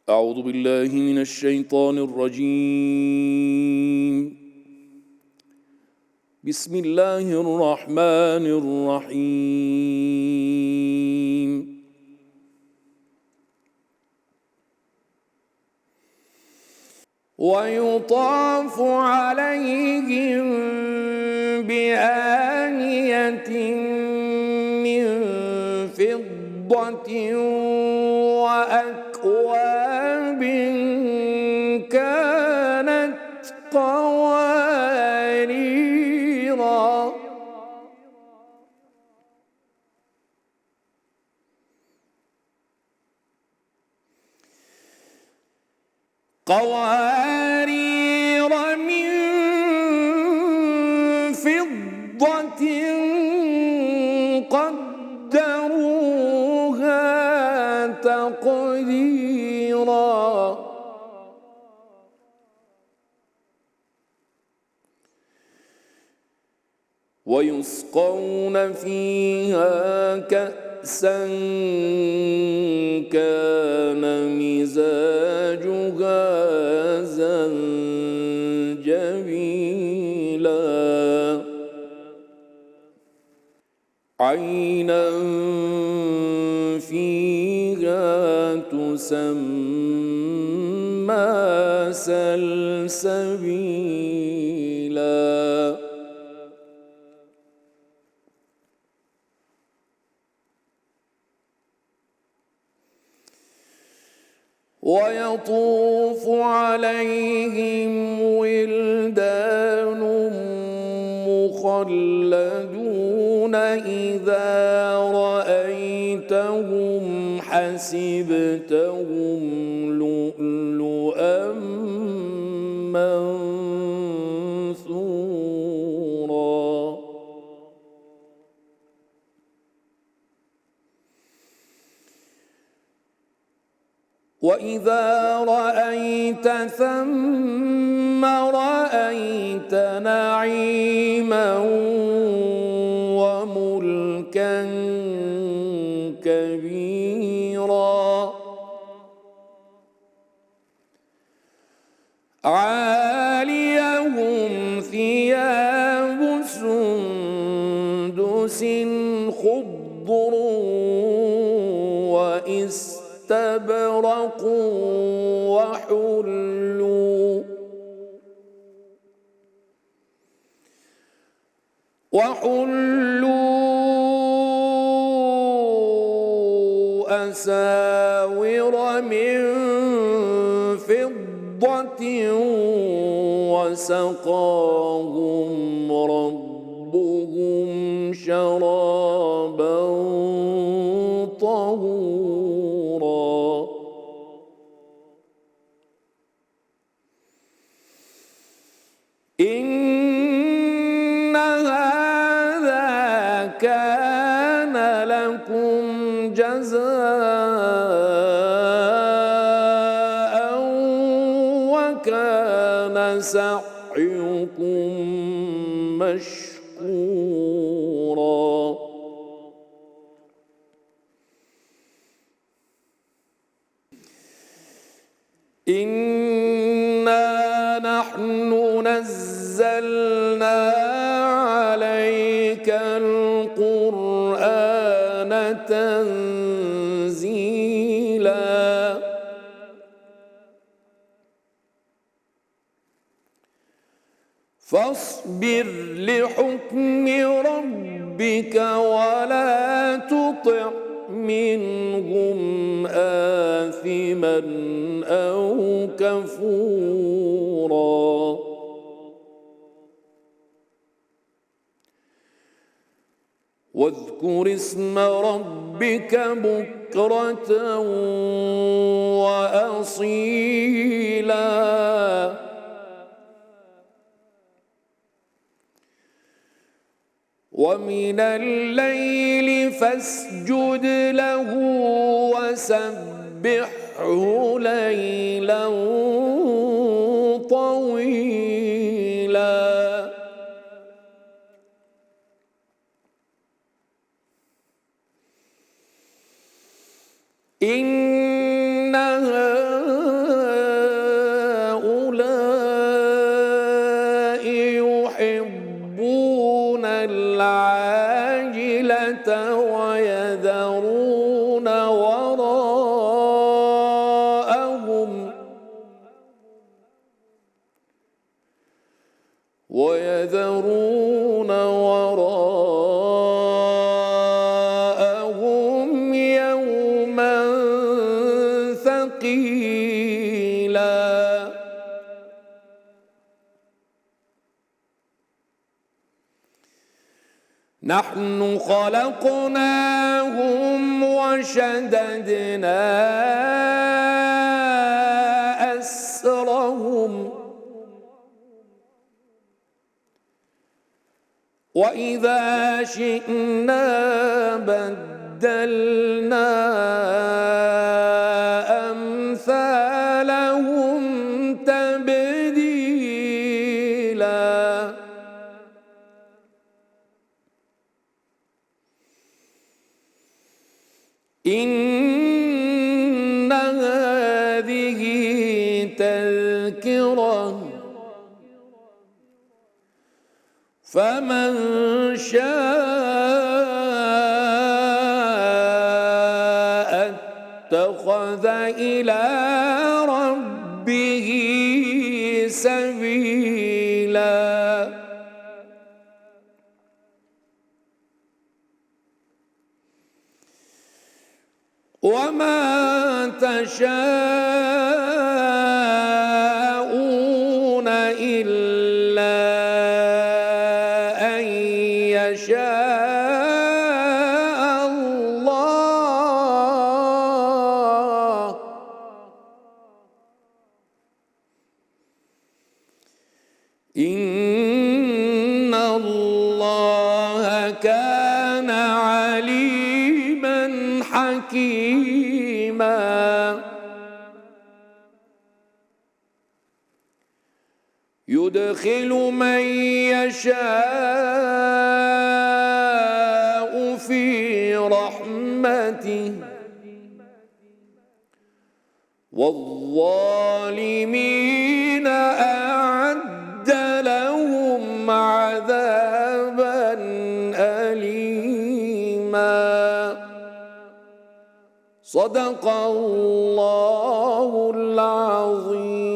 أعوذ بالله من الشيطان الرجيم. بسم الله الرحمن الرحيم. ويطاف عليهم بآنية من فضة وأكواب كانت قواريرا من فضة قدروها تقديرا ويسقون فيها كأسا كان مزاجها زنجبيلا عينا فيها تسمى سلسبيلا ويطوف عليهم ولدان مخلدون إذا رأيتهم حسبتهم لؤلؤا منثورا وإذا رأيت ثم رأيت نعيما وملكا كبيرا عاليهم ثياب سندس خضر واستبرق وحلوا أساور من فضة وسقاهم ربهم شرابا طهورا إن هذا كان لكم جزاء وكان سعيكم مشكورا إنا نحن نزلنا عليك القرآن تنزيلا فاصبر لحكم ربك ولا تطع منهم آثما أو كفورا واذكر اسم ربك بكرة وأصيلا ومن الليل فاسجد له وسبحه ليلا طويلا إن هذا ويذرون وراءهم يوما ثقيلا نحن خلقناهم وشددنا أسرهم وإذا شئنا بدلنا أمثالهم تبديلا إن هذه تذكرة فمن شاء اتخذ إلى ربه سبيلا وما تشاءون إلا أن يشاء الله إن الله كان عليما حكيما يدخل من يشاء في رحمته والظالمين أعد لهم عذابا أليما صدق الله العظيم.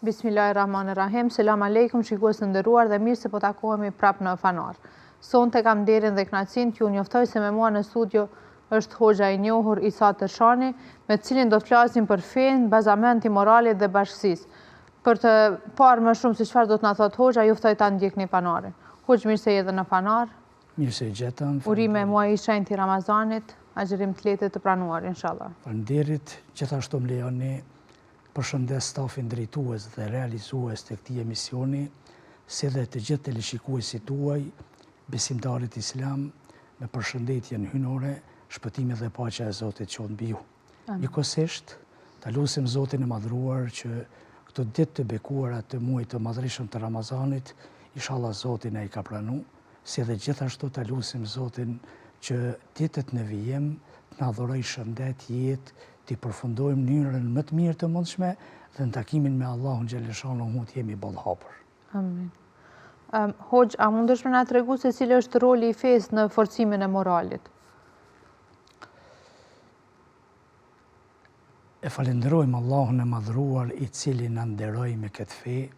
Bismillahirrahmanirrahim. Selam aleikum, shikues të nderuar dhe mirë se po takohemi prapë në Fanar. Sonte kam nderin dhe kënaqësinë t'ju njoftoj se me mua në studio është hoxha i njohur Isa Tërshani, me të cilin do të flasim për fenë, bazamenti moralit dhe bashkësisë. Për të parë më shumë se çfarë do të na thotë hoxha, ju ftoj ta ndjekni Fanarin. Hoxh, mirë se jeni në Fanar. Mirë se gjetëm. Urime muaj i shenjtë i Ramazanit, agjërim të lehtë të pranuar, inshallah. Faleminderit, gjithashtu më lejoni përshëndes stafin drejtues dhe realizues të këtij emisioni, si dhe të gjithë teleshikuesit tuaj, besimtarit islam, me përshëndetjen hynore, shpëtimi dhe paqja e Zotit qoftë mbi ju. Njëkohësisht, ta lutim Zotin e madhruar që këto ditë të bekuara të muajit të madhreshëm të Ramazanit, inshallah Zoti na i ka pranuar, si dhe gjithashtu ta lutim Zotin që ditët në vijim të na dhurojë shëndet, jetë, t'i përfundojmë mënyrën më të mirë të mundshme dhe në takimin me Allahun xhaleshanu të jemi bollhapur. Amin. Hoxh, a mundesh më na tregu se cili është roli i fesë në forcimin e moralit? E falenderojmë Allahun e madhruar i cili na nderoi me këtë fe,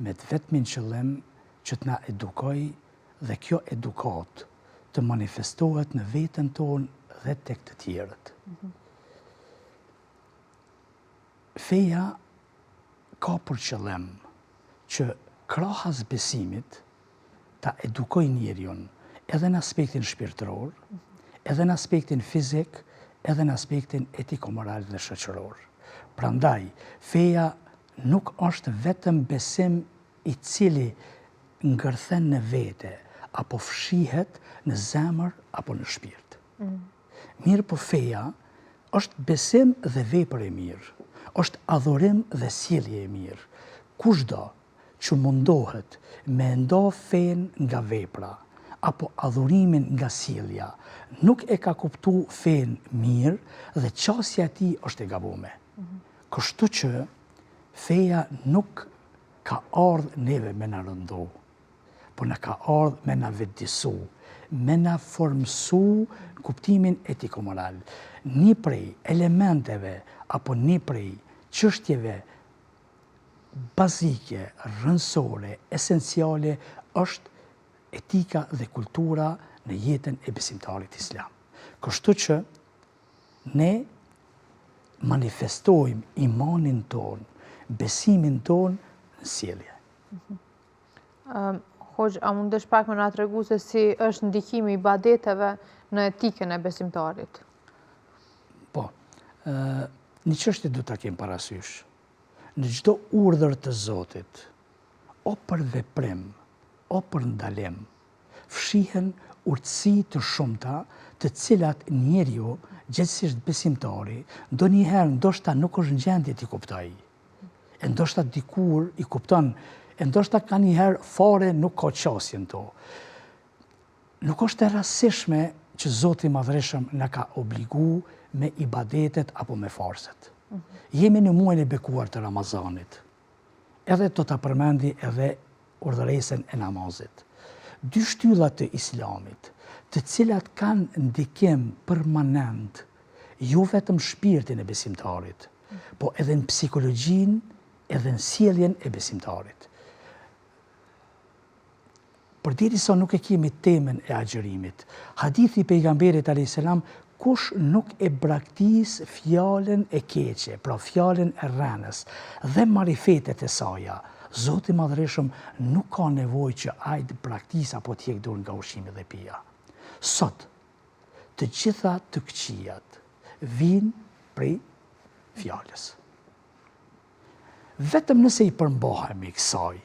me të vetmin qëllim që të na edukoj dhe kjo edukat të manifestohet në veten tonë dhe tek të tjerët. Feja ka për qëllim që krahas besimit ta edukoj njeriun edhe në aspektin shpirtëror, edhe në aspektin fizik, edhe në aspektin etiko-moral dhe shoqëror. Prandaj, feja nuk është vetëm besim i cili ngërthen në vete, apo fshihet në zemër apo në shpirt. Mirë po feja është besim dhe vepër e mirë, është adhurim dhe sjellje e mirë. Kushdo që mundohet me ndo fen nga vepra, apo adhurimin nga sjellja, nuk e ka kuptu fen mirë dhe qasja ti është e gabume. Kështu që feja nuk ka ardhë neve me në rëndu, por në ka ardhë me në vetëdisu, me në formësu në kuptimin etiko-moral. Një prej elementeve apo një prej çështjeve bazike, rëndësore, esenciale është etika dhe kultura në jetën e besimtarit islam. Kështu që ne manifestojmë imanin ton, besimin ton në sjellje. Hoxh, a mundesh pak me na tregu se si është ndikimi i ibadeteve në etikën e besimtarit? Po, një çështje do ta kem parasysh. Në çdo urdhër të Zotit, o për veprim, o për ndalim, fshihen urtësi të shumta, të cilat njeriu, gjithsesi besimtari, ndonjëherë ndoshta nuk është në gjendje t'i kuptoj. E ndoshta dikur i kupton, e ndoshta ka njëherë fare nuk ka qasjen to. Nuk është e rastësishme që Zoti i Madhreshëm na ka obligu me ibadetet apo me farset. Jemi në muajin e bekuar të Ramazanit. Edhe do ta përmendi edhe urdhëresën e namazit. Dy shtyllat të islamit, të cilat kanë ndikim permanent, jo vetëm shpirtin e besimtarit, po edhe në psikologjinë, edhe në sjelljen e besimtarit. Përderisa nuk e kemi temën e agjërimit, hadithi i pejgamberit a.s. kush nuk e braktis fjalën e keqe, pra fjalën e rrenës dhe marifetet e saja, Zoti i Madhreshëm nuk ka nevojë që ai të braktis apo të heq dorë nga ushqimi dhe pija. Sot, të gjitha të këqijat vijnë prej fjalës. Vetëm nëse i përmbahemi kësaj,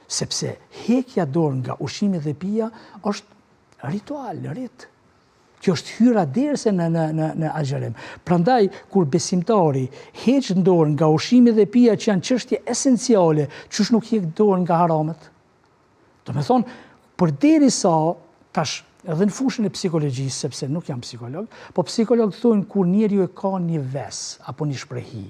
sepse heqja dorë nga ushqimi dhe pija është ritual, rit. Kjo është hyra derse në agjërim. Prandaj, kur besimtari heq dorë nga ushqimi dhe pija që janë çështje esenciale, çush nuk heq dorë nga haramet? Do me thonë, përderisa tash edhe në fushën e psikologjisë, sepse nuk jam psikolog, po psikologët thonë kur njeriu e ka një ves apo një shprehi,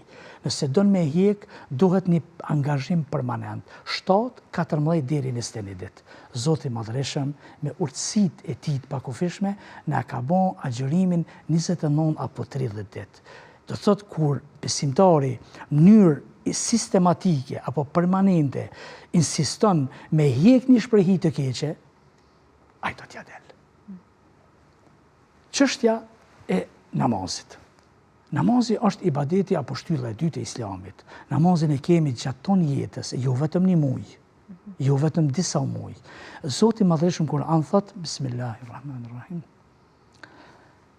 nëse don me hjek, duhet një angazhim permanent, 7-14 deri në 21 ditë. Zoti i Madhreshëm me urtësitë e tij të pakufishme na ka bën agjërimin 29 apo 30 ditë. Do thotë kur besimtari në mënyrë sistematike apo permanente insiston me hjek një shprehi të keqe, ai do t'ja del. Çështja e namazit. Namazi është ibadeti apo shtylla e dytë e islamit. Namazin e kemi gjatë tonë jetës, jo vetëm një muaj, jo vetëm disa muaj. Zoti i Madhreshëm Kur'an thot, Bismillahirrahmanirrahim.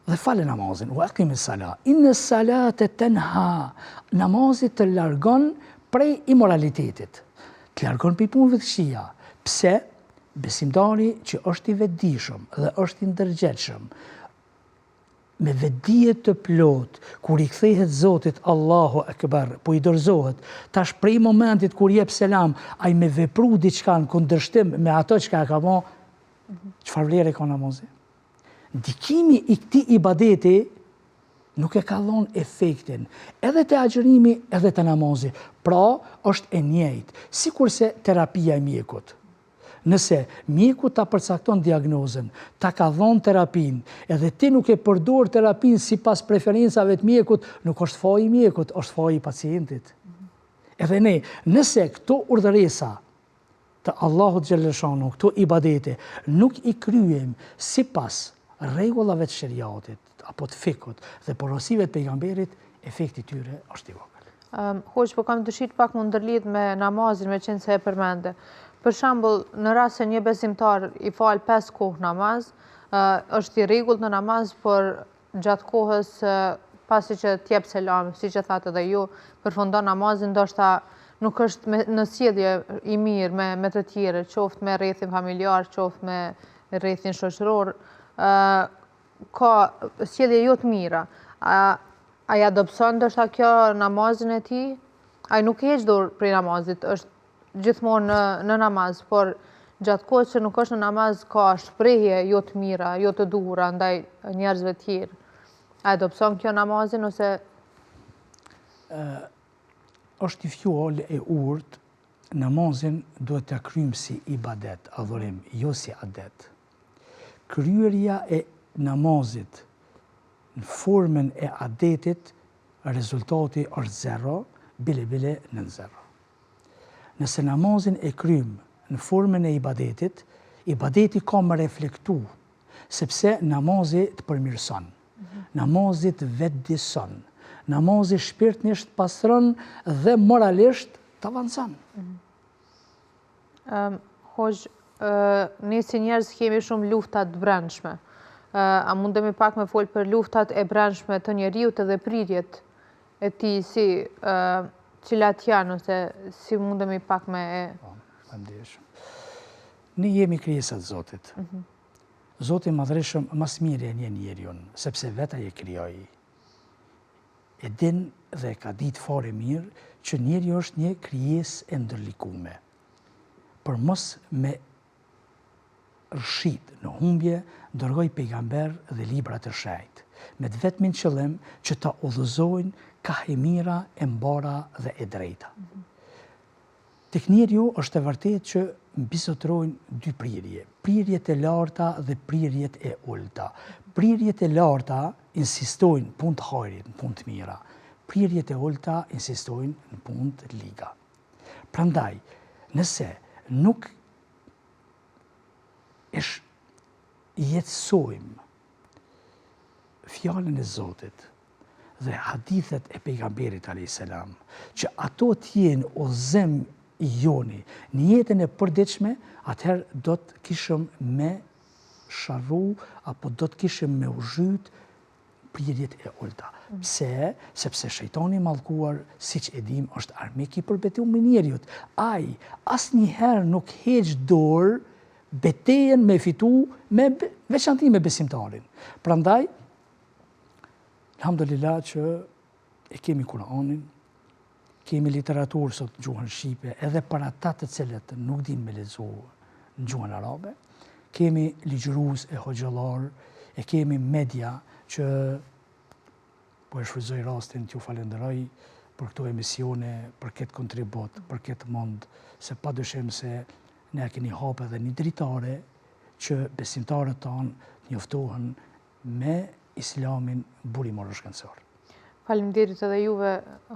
Dhe fale namazin, wa aqimi s-salat. Inna s-salata tanha. Namazi të largon prej immoralitetit. Të largon prej punëve të këqija. Pse? Besimtari që është i vetëdijshëm dhe është i ndërgjegjshëm, me vetdije të plot, kur i kthehet Zotit Allahu Akbar, po i dorëzohet, tash prej momentit kur jep selam, ai me vepru diçka në kundërshtim me ato që ka bën, çfarë vlerë ka namazi? Ndikimi i këtij ibadeti nuk e ka dhënë efektin, edhe te agjërimi, edhe te namazi. Pra, është e njëjtë, sikurse terapia e mjekut. Nëse mjeku ta përcakton diagnozën, ta ka dhënë terapinë, edhe ti nuk e përdor terapinë sipas preferencave të mjekut, nuk është faji i mjekut, është faji i pacientit. Edhe ne, nëse këto urdhëresa të Allahut xhaleshanu, këto ibadete, nuk i kryejm sipas rregullave të shariatit apo të fikut dhe porosive të pejgamberit, efekti i tyre është i vogël. Hoxh, po kam dëshirë pak më ndërlidh me namazin, me qenë se e përmende. Për shembull, në rast se një besimtar i fal 5 kohë namaz, është i rregullt në namaz, por gjatë kohës pasi që t'jep selam, siç e thatë edhe ju, përfundon namazin, ndoshta nuk është në sjellje i mirë me të tjerë, qoftë me rrethin familjar, qoftë me rrethin shoqëror, ka sjellje jo të mira. Ai adopson ndoshta kjo namazin e tij? Ai nuk heq dorë prej namazit, është gjithmonë në namaz, por gjatë kohës që nuk është në namaz ka shprehje jo të mira, jo të duhura ndaj njerëzve tjerë. A e dobëson kjo namazin ose është i fjalë e urtë, namazin duhet të kryjmë si ibadet, adhurim, jo si adet. Kryerja e namazit në formën e adetit, rezultati është zero, bile në zero. Nëse namazin e kryjmë në formën e ibadetit, ibadeti ka më reflektu, sepse namazi të përmirëson, namazi të vetëdijson, namazi shpirtnisht pastron dhe moralisht të avanzon. Hoxh, ne si njerëz kemi shumë luftat brendshme. A mundemi pak me folë për luftat e brendshme të njeriut dhe prirjet e tij si cilat janë, ose si mundemi pak me e... Ne jemi krijesat Zotit. Zoti madhreshëm mas miri e një njeriun, sepse vetë ai e krijoi. E din dhe ka ditë fare mirë që njeri është një krijesë e ndërlikume. Për mos me rshit në humbje, dërgoi pejgamber dhe libra të shenjtë, me të vetmin qëllim që ta udhëzojnë ka e mira, e mbara dhe e drejta. Tek njeriu është e vërtetë që mbizotrojnë dy prirje, prirjet e larta dhe prirjet e ulta. Prirjet e larta insistojnë punë të hajrit, në punë të mira. Prirjet e ulta insistojnë në punë të liga. Prandaj, nëse nuk jetësojmë fjalën e Zotit dhe hadithet e pejgamberit a.s. që ato t'jenë udhëzim i joni në jetën e përditshme, atëherë do të kishëm me sharru apo do të kishëm me u zhyt prirjet e ulta. Pse? Sepse shejtani i mallkuar, siç e dim, është armik i përbetuar me njeriut. Ai asnjëherë nuk heq dorë betejën me fitu me veçanti me besimtarin. Prandaj, alhamdulillah që e kemi Kur'anin, kemi literaturë sot në gjuhën shqipe, edhe për ata të cilët nuk din me lexu në gjuhën arabe, kemi ligjërues e hoxhallar, e kemi media që po e shfrytëzoj rastin t'ju falenderoj për këto emisione, për këtë kontribut, për këtë mund, se padyshim se ne keni hapë edhe një dritare që besimtarët tanë njoftohen me Islamin burimor shkencor. Faleminderit edhe juve,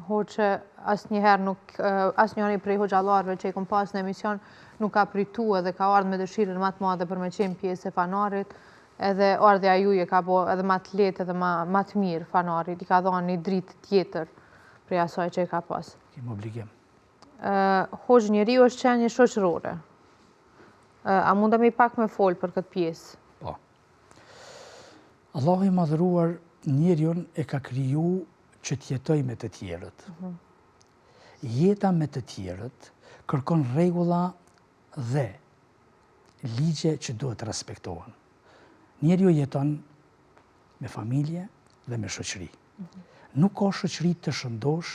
hoqë, asnjëri prej hoxhallarëve që i kom pas në emision nuk ka pritu edhe ka ardhur me dëshirën më të madhe për me qenë pjesë e fanarit, edhe ardhja juaj ka bo edhe më të lehtë edhe më të mirë fanarit, i ka dhënë një dritë tjetër prej asaj që i ka pas. Kemë obligim. Hoxh, njeriu është qenie shoqërore. A mundemi pak me folë për këtë pjesë? Po. Allahu i madhëruar njeriun e ka kriju që t'jetoj me të tjerët. Jeta me të tjerët kërkon rregulla dhe ligje që duhet respektohen. Njeriu jeton me familje dhe me shoqëri. Nuk ka shoqëri të shëndosh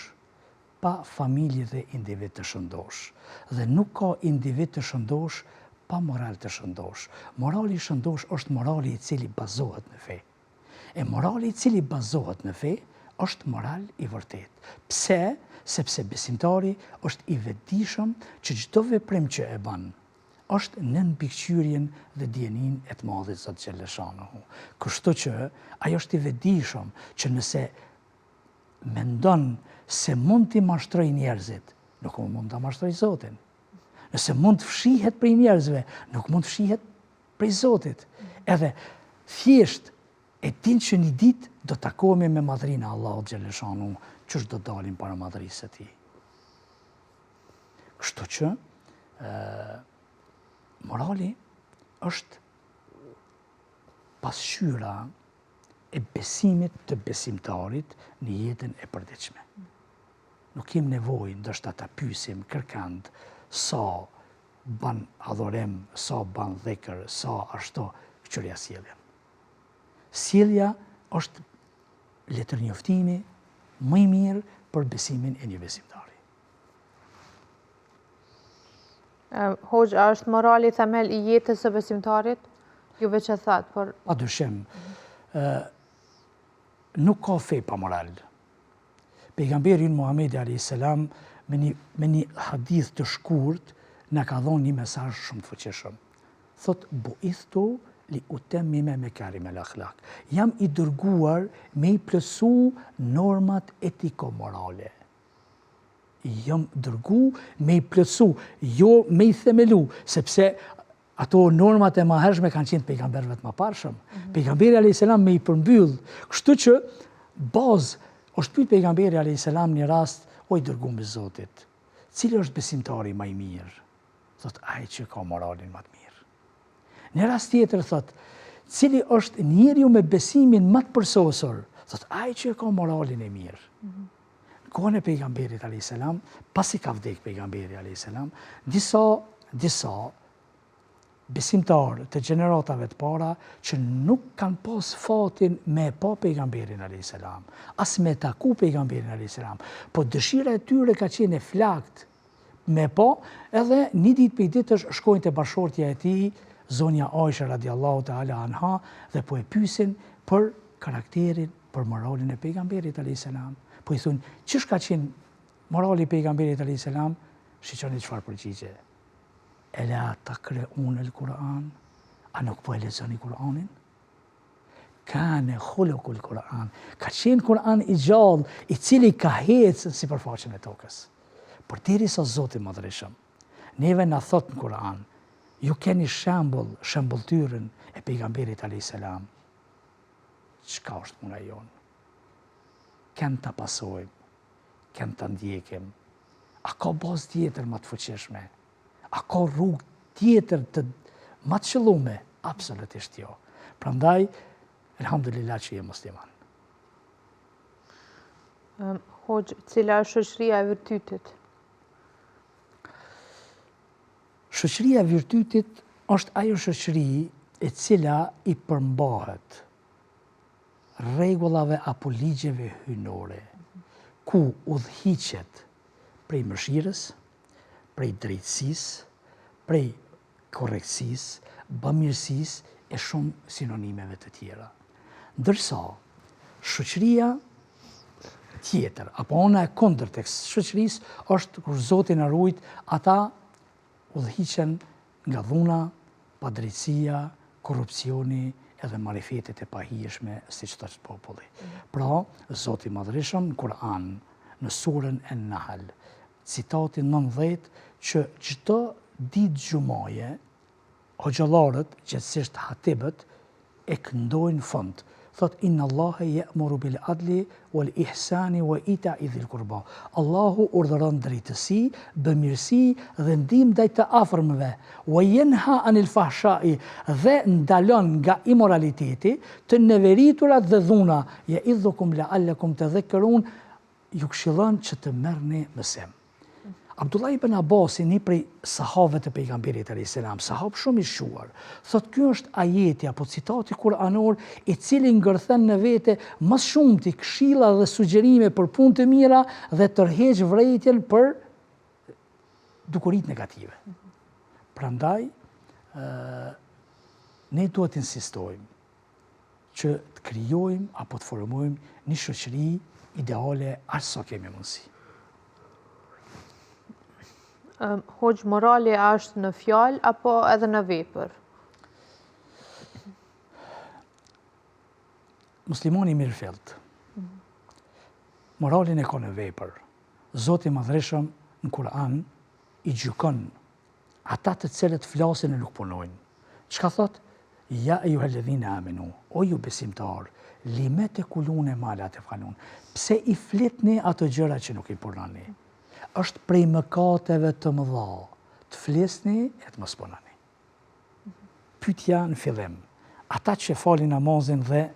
pa familje dhe individ të shëndosh. Dhe nuk ka individ të shëndosh pa moral të shëndosh. Morali i shëndosh është morali i cili bazohet në fe. E morali i cili bazohet në fe është moral i vërtet. Pse? Sepse besimtari është i vetëdijshëm që çdo veprim që e bën është në mbikëqyrjen dhe dijenin e të Madhit Zot xhaleshanuhu. Kështu që ai është i vetëdijshëm që nëse mendon se mund t'i mashtroj njerëzit, nuk mund ta mashtroj Zotin. Nëse mund të fshihet prej njerëzve, nuk mund të fshihet prej Zotit. Edhe thjesht e din që një ditë do të takohemi me madhrinë e Allahut xhaleshanuhu, ç'është do dalim para madhrisë së tij. Kështu që morali është pasqyra e besimit të besimtarit në jetën e përditshme. Nuk kem nevojë ndoshta ta pyesim kërkand sa ban adhurim, sa ban dhikr, sa ashtu çuria sjellja. Sjellja është letërnjoftimi më i mirë për besimin e një besimtari. Hoxha, a është morali themel i jetës së besimtarit? Juve që thatë, por... Pa dyshim, nuk ka fe pa moral. Pejgamberi Muhamedi a.s. me një hadith të shkurt në ka dhonë një mesazh shumë të fuqishëm. Thot, buithtu li utemmime mekarim el akhlak. Jam i dërguar me i plësu normat etiko-morale. Jam dërgu me i plësu, jo me i themelu, sepse ato normat e mahershme kanë qenë pejgamberëve të mëparshëm. Pejgamberi a.s. me i përmbyll. Kështu që bazë, është pyet pejgamberi a.s. një rast, o i dërguar me Zotit, cili është besimtari më i mirë? Thot, ai që ka moralin më të mirë. Në rast tjetër thot, cili është njeriu me besimin më të përsosur? Thot, ai që ka moralin e mirë. Kohën e pejgamberit a.s. pasi ka vdek pejgamberi a.s. disa besimtarë të gjeneratave të para që nuk kanë pas fatin me pa pejgamberin a.s. as me taku pejgamberin a.s. Po dëshira e tyre ka qenë e flakt me pa, edhe një ditë për ditësh shkojnë të bashortja e tij, zonja Aisha radiallahu ta'ala anha, dhe po e pyesin për karakterin, për moralin e pejgamberit a.s. Po i thunë, çish ka qenë morali i pejgamberit a.s. Shiqoni çfarë përgjigje. Ela taqra'un el-Kur'an? A nuk po e lexoni Kur'anin? Kane khuluqul Kur'an. Ka qenë Kur'an i gjallë, i cili ka hecë sipërfaqen e tokës. Por derisa Zoti Madhërisht neve na thot në Kur'an, ju keni shembulltyrën e pejgamberit a.s. Çka është puna jonë? Kënë të pasojmë, kënë të ndjekim. A ka bazë tjetër më të fuqishme? A ka rrugë tjetër të më të qëllume? Absolutisht jo. Prandaj, elhamdulillah që je musliman. Hoxh, cila është shoqëria e virtytit? Shoqëria e virtytit është ajo shoqëri e cila i përmbahet rregullave apo ligjeve hyjnore, ku udhhiqet prej mëshirës, prej drejtësisë, prej korrektësisë, bamirësisë e shumë sinonimeve të tjera. Ndërsa, shoqëria tjetër, apo ona e kundërt e shoqërisë është kur Zoti na ruajt, ata udhhiqen nga dhuna, padrejtësia, korrupsioni, edhe marifetet e pahijshme, siç thotë populli. Pra, Zoti Madhërisht në Kur'an, në surën En-Nahl, citati 19, që çdo ditë xumaje, hoxhallarët, gjithsesi hatibët, e këndojnë fund. Thot, inna Allahe ya'muru bil adli wal ihsani wa ita'i dhil qurba. Allahu urdhëron drejtësi, bamirësi dhe ndihmë ndaj të afërmëve. Wa yanha anil fahsha'i, dhe ndalon nga imoraliteti, të neveriturat dhe dhuna. Ya'idhukum la'allakum tadhakkarun, ju këshillon që të merrni mësim. Abdullah ibn Abbas, një prej sahabëve të pejgamberit a.s., sahab shumë i shuar, thot, ky është ajeti apo citati kuranor i cili ngërthen në vete më shumë të këshilla dhe sugjerime për punë të mira dhe tërheq vërejtjen për dukurit negative. Prandaj, ne duhet insistojmë që të krijojmë apo të formojmë një shoqëri ideale aq sa kemi mundësi. Hoxh, morali është në fjalë apo edhe në vepër? Muslimani mirëfillt. Moralin e ka në vepër. Zoti Madhërisht në Kur'an i gjykon ata të cilët flasin e nuk punojnë. Çka thot? Ja ejuhalladhina amenu, o ju besimtar, lime tekulune ma la tefalun. Pse i flitni ato gjëra që nuk i punoni? Është prej mëkateve të mëdha, të flisni e të mos punoni. Pyetja në fillim, ata që falin namazin dhe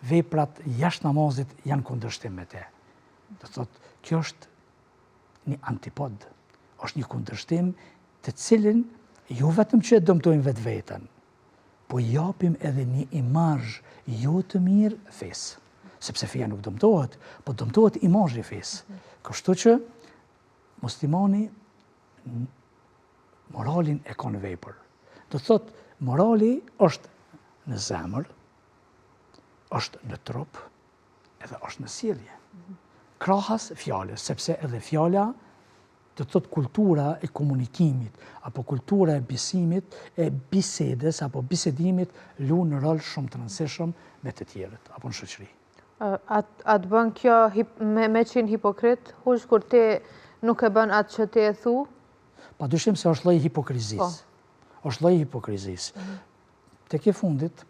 veprat jashtë namazit janë kundërshtim me te. Do thotë, kjo është një antipod, është një kundërshtim të cilin jo vetëm që e dëmtojnë vetveten, po japim edhe një imazh jo të mirë fesë. Sepse feja nuk dëmtohet, po dëmtohet imazhi i fesë. Kështu që muslimani moralin e ka në vepër. Do thot, morali është në zemër, është në trup, edhe është në sjellje. Krahas fjalës, sepse edhe fjala do thot kultura e komunikimit, apo kultura e besimit, e bisedes, apo bisedimit, luan në rol shumë të rëndësishëm me të tjerët, apo në shoqëri. A të bën kjo me qenë hipokrit, hush kur ti nuk e bën atë që ti e thu? Pa dyshim se është lloj hipokrizisë. Është lloj hipokrizisë. Tek e fundit,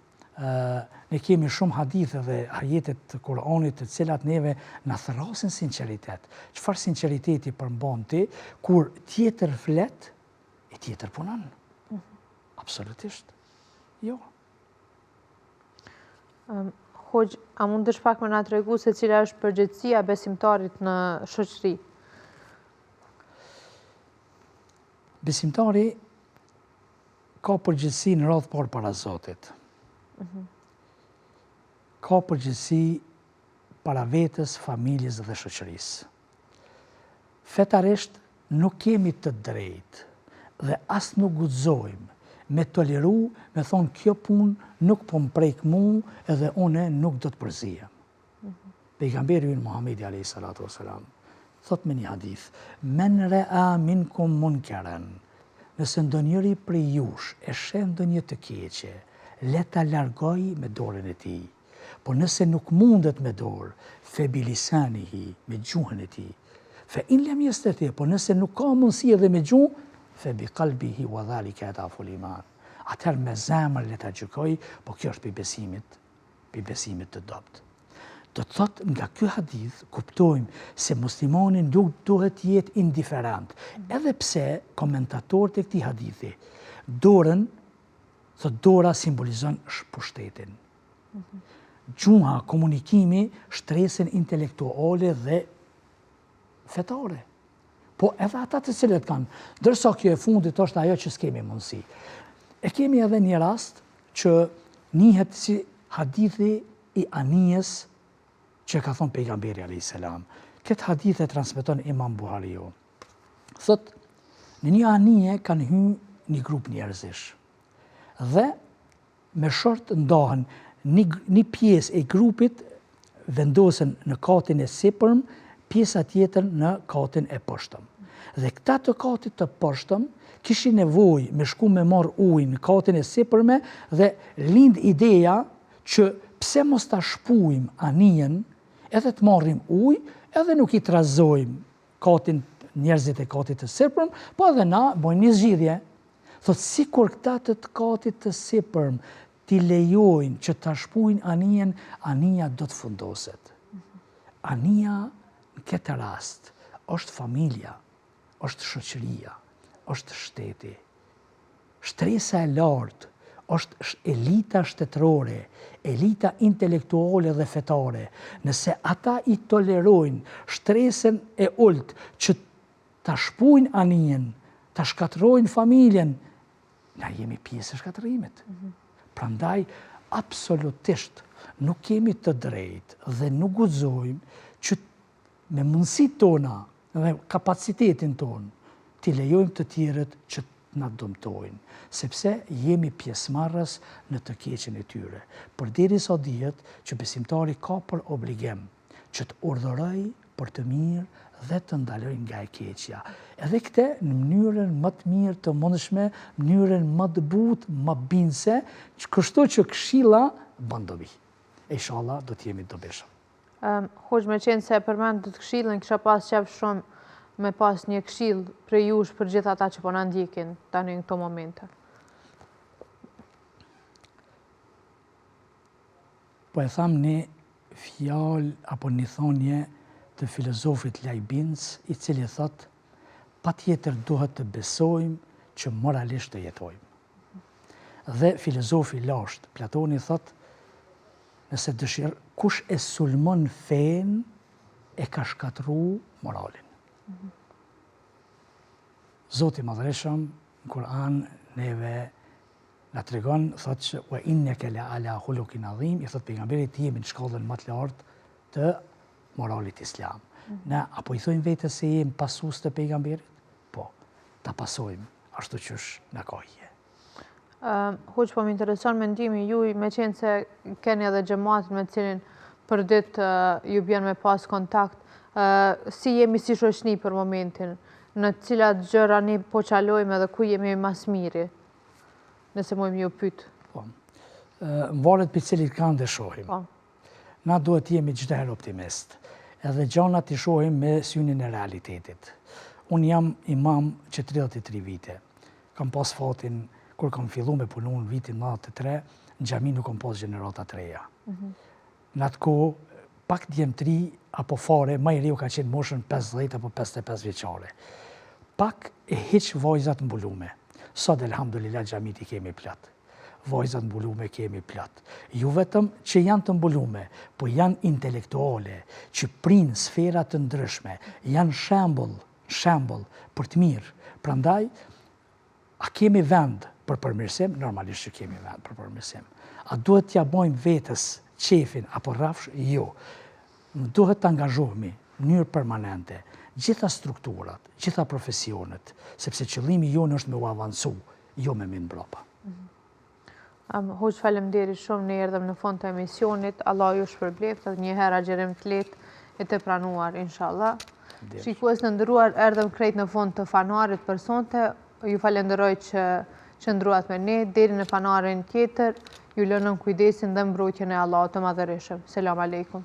ne kemi shumë hadithe dhe ajetet të Kuranit të cilat neve na thrasin sinqeritet. Çfarë sinqeriteti përmban ti kur tjetër flet e tjetër punon? Absolutisht. Jo. Hoxh, a mundesh pak më na tregu se cila është përgjegjësia e besimtarit në shoqëri? Besimtari ka përgjegjësi në radhë parë para Zotit. Ka përgjegjësi para vetës, familjes dhe shoqërisë. Fetarisht nuk kemi të drejtë dhe as nuk guxojmë me toleru, me thonë kjo punë nuk po më prek mu edhe une nuk do të përzihem. Pejgamberi ynë Muhamedi a.s. thot me një hadith, men rea minkum munkaren, nëse ndonjëri prej jush e shen ndonjë të keqe, le ta largoj me dorën e tij. Po nëse nuk mundet me dorë, fe bilisanihi, me gjuhën e tij. Fe in lem yastati, po nëse nuk ka mundësi edhe me gjuhë, fe bi qalbihi wa dhalika adaful iman. Atëherë me zemër le ta gjykoj, po kjo është pi besimit të dobët. Do të thotë nga ky hadith kuptojmë se muslimani nuk duhet jetë indiferent. Edhe pse komentatorët e këtij hadithi dorën, thotë dora simbolizon pushtetin. Gjuha, komunikimi, shtresën intelektuale dhe fetare. Po edhe ata të cilët kanë, ndërsa kjo e fundit është ajo që s'kemi mundësi. E kemi edhe një rast që njihet si hadithi i anijes që ka thonë pejgamberi a.s. Këtë hadith e transmeton Imam Buhariu. Thot, në një anije kanë hyrë një grup njerëzish. Dhe me short ndahen një pjesë e grupit vendosen në katin e sipërm, pjesa tjetër në katin e poshtëm. Dhe këta të katit të poshtëm kishin nevojë me shku me marr ujë në katin e sipërme dhe lind ideja që pse mos ta shpujmë anijen, edhe të marrim ujë, edhe nuk i trazojmë njerëzit e katit të sipërm, po edhe na bojmë një zgjidhje. Thot, sikur këta të katit të sipërm t'i lejojnë që ta shpujnë anijen, anija do të fundoset. Anija në këtë rast është familja, është shoqëria, është shteti. Shtresa e lartë është elita shtetërore, elita intelektuale dhe fetare. Nëse ata i tolerojnë shtresën e ulët që ta shpujnë anijen, ta shkatërrojnë familjen, na jemi pjesë e shkatërimit. Prandaj, absolutisht nuk kemi të drejtë dhe nuk guxojmë që me mundësitë tona dhe kapacitetin tonë t'i lejojmë të tjerët që na dëmtojnë, sepse jemi pjesëmarrës në të keqen e tyre. Përderisa dihet që besimtari ka për obligim që të urdhëroj për të mirë dhe të ndaloj nga e keqja. Edhe këte në mënyrën më të mirë të mundshme, mënyrën më të butë, më bindëse, kështu që këshilla bën dobi. Inshallah do të jemi dobishëm. Hoxh, me qenë se përmend të këshillën, kisha pas qef shumë me pas një këshill për jush për gjithë ata që po na ndjekin tani në këto momente. Po e tham një fjalë apo një thonje të filozofit Leibniz, i cili thot, patjetër duhet të besojmë që moralisht të jetojmë. Dhe filozofi lashtë, Platoni thot, nëse dëshirë, kush e sulmon fen e ka shkatru moralin. Zoti Madhreshëm, në Kur'an, neve na tregon, thot që wa inneke la ala khuluqin adhim, i thot pejgamberi ti jemi në shkallën më të lartë të moralit islam. Ne apo i thojmë vetes se jemi pasues të pejgamberit? Po, ta pasojmë ashtu qysh në kohje. Hoq, po më intereson mendimi juj, me qenë se keni edhe gjematin me cilin për ditë ju bjen me pas kontakt, si jemi si shoqni për momentin, në cilat gjëra ne po qalojmë edhe ku jemi mas miri, nëse mojmë ju pytë. Po, varet për cilit kanë dhe shohim. Po. Na duhet jemi gjithë herë optimist, edhe gjanat i shohim me synin e realitetit. Unë jam imam që 33 vite. Kam pas fatin, kur kam fillu me punu në vitin 93, në gjami nuk kam pas gjenerata të reja. Në atë ko, pak djemëtri apo fare, ma i riu ka qenë moshën 50 apo 55 vjeqare. Pak e hiq vajzat mbulume. Sot, elhamdulillah, gjamit i kemi plot. Vajzat mbulume kemi plot. Ju vetëm që janë të mbulume, po janë intelektuale, që prinë sferat të ndryshme, janë shembull për të mirë. Prandaj, a kemi vend për përmirësim? Normalisht që kemi vend për përmirësim. A duhet t'ja bojmë vetës qefin apo rrafsh? Jo. Duhet të angazhohemi në mënyrë permanente, gjitha strukturat, gjitha profesionet, sepse qëllimi jonë është me u avancu, jo me minë mbrapa. Hoq, faleminderit shumë, ne erdhëm në fund të emisionit. Allah ju shpërbleft, edhe një herë agjerim të lehtë e të pranuar, inshallah. Shikues të nderuar, erdhëm krejt në fund të fanarit për sonte. Ju falenderoj që qëndruat me ne, deri në fanarin tjetër, ju lënëm kujdesin dhe mbrojtjen e Allahut të Madhërisëm. Selam aleikum.